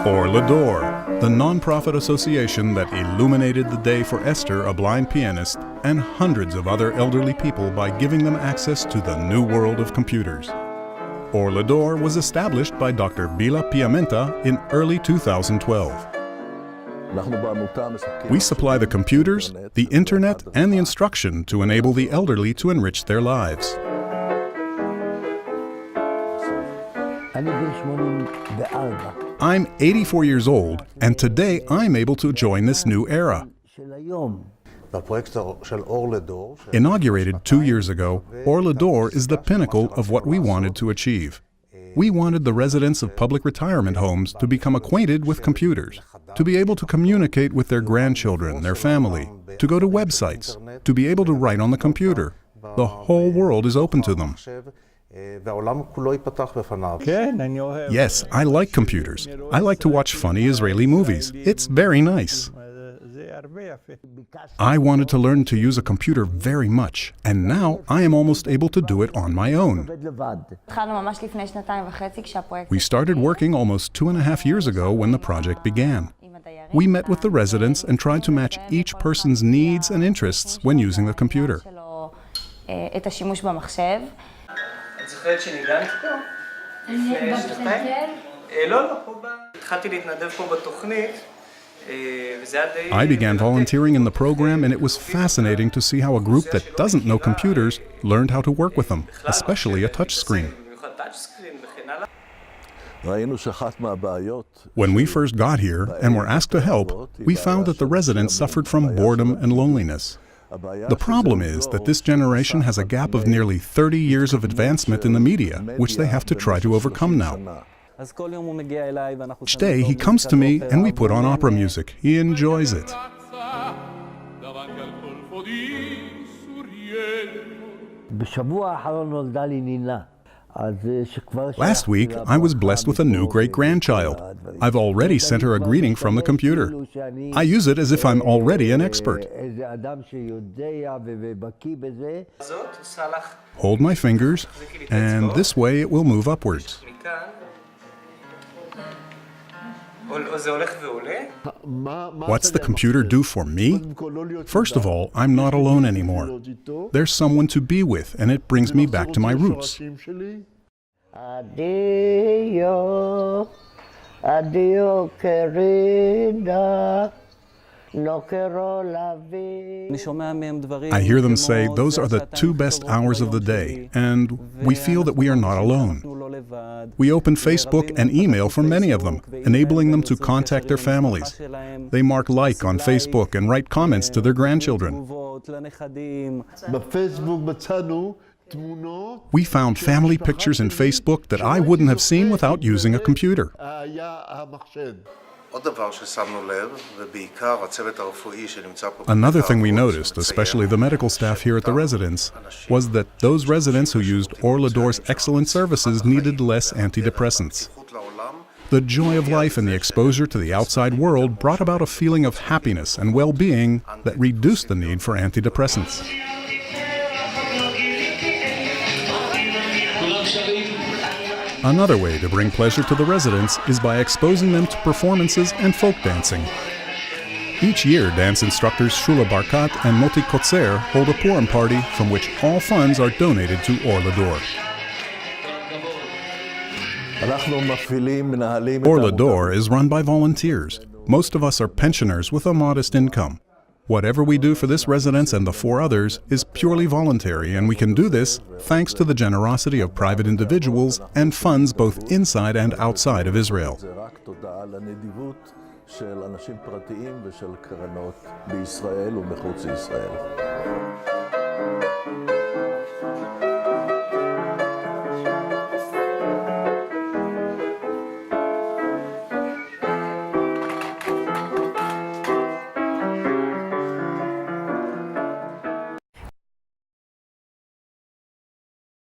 Or Ledor, the non-profit association that illuminated the day for Esther, a blind pianist, and hundreds of other elderly people by giving them access to the new world of computers. Or Ledor was established by Dr. Bilha Piamenta in early 2012. We supply the computers, the internet, and the instruction to enable the elderly to enrich their lives. I'm 84 years old, and today I'm able to join this new era. Inaugurated 2 years ago, Or Ledor is the pinnacle of what we wanted to achieve. We wanted the residents of public retirement homes to become acquainted with computers, to be able to communicate with their grandchildren, their family, to go to websites, to be able to write on the computer. The whole world is open to them. Yes, I like computers. I like to watch funny Israeli movies. It's very nice. I wanted to learn to use a computer very much, and now I am almost able to do it on my own. We started working almost 2.5 years ago when the project began. We met with the residents and tried to match each person's needs and interests when using the computer. זוכרת שניגנת פה? לפני שנתיים? לא, פה התחלתי להתנדב פה בתוכנית, וזה היה די... I began volunteering in the program, and it was fascinating to see how a group that doesn't know computers learned how to work with them, especially a touchscreen. When we first got here and were asked to help, we found that the residents suffered from boredom and loneliness. The problem is that this generation has a gap of nearly 30 years of advancement in the media, which they have to try to overcome now. Each day he comes to me and we put on opera music. He enjoys it. Last week, I was blessed with a new great-grandchild. I've already sent her a greeting from the computer. I use it as if I'm already an expert. Hold my fingers, and this way it will move upwards. What's the computer do for me? First of all, I'm not alone anymore. There's someone to be with, and it brings me back to my roots. Adio, adio querida, no quiero la vida. I hear them say those are the 2 best hours of the day, and we feel that we are not alone. We open Facebook and email for many of them, enabling them to contact their families. They mark like on Facebook and write comments to their grandchildren. We found family pictures in Facebook that I wouldn't have seen without using a computer. Another thing we noticed, especially the medical staff here at the residence, was that those residents who used Or Ledor's excellent services needed less antidepressants. The joy of life and the exposure to the outside world brought about a feeling of happiness and well-being that reduced the need for antidepressants. Another way to bring pleasure to the residents is by exposing them to performances and folk dancing. Each year, dance instructors Shula Barkat and Moti Kotzer hold a Purim party from which all funds are donated to Or Ledor. Or Ledor is run by volunteers. Most of us are pensioners with a modest income. Whatever we do for this residence and the 4 others is purely voluntary, and we can do this thanks to the generosity of private individuals and funds both inside and outside of Israel.